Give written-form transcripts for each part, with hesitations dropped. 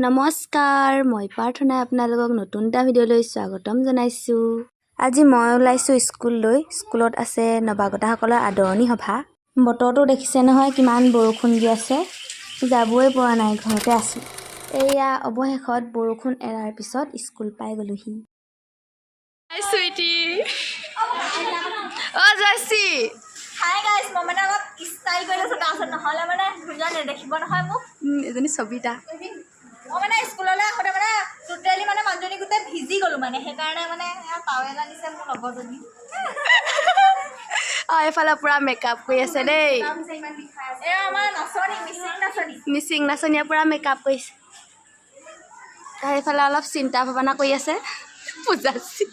নমস্কাৰ, মই প্ৰাৰ্থনা আপোনালোকক নতুন এটা ভিডিঅ'লৈ স্বাগতম জনাইছোঁ। আজি মই ওলাইছোঁ স্কুললৈ। স্কুলত আছে নৱাগতসকলৰ আদৰণি সভা। বতৰটো দেখিছে নহয় কিমান বৰষুণ দি আছে। যাবই পৰা নাই, ঘৰতে আছোঁ। এয়া অৱশেষত বৰষুণ এৰাৰ পিছত স্কুল পাই গ'লোহি। Hi, sweetie. Oh, Jesse. Hi guys, মই মানে অলপ ষ্টাইল কৰি আছোঁ তাৰপিছত নহ'লে মানে ধুনীয়া নেদেখিব নহয় মোক। এজনী সবিতা। মই মানে স্কুললৈ আহোঁতে মানে টোটেলি মানে মানুহজনী গোটেই ভিজি গ'লোঁ মানে সেইকাৰণে মানে টাৱেল আনিছে মোৰ লগৰজনী। এইফালে পুৰা মেকআপ কৰি আছে দেই। এয়া আমাৰ নাচনী মিচিং নাচনী। মিচিং নাচনীয়ে পুৰা মেকআপ কৰিছে। এইফালে অলপ চিন্তা ভাৱনা কৰি আছে পূজাশ্ৰী।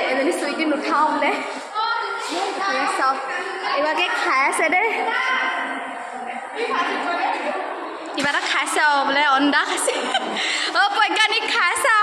এজনী চুইটি নুঠাওঁ বোলে চব এইবাৰকে খাই আছে দেই কিবা এটা খাইছে আৰু বোলে অন্দা খাইছে বৈজ্ঞানিক খাইছে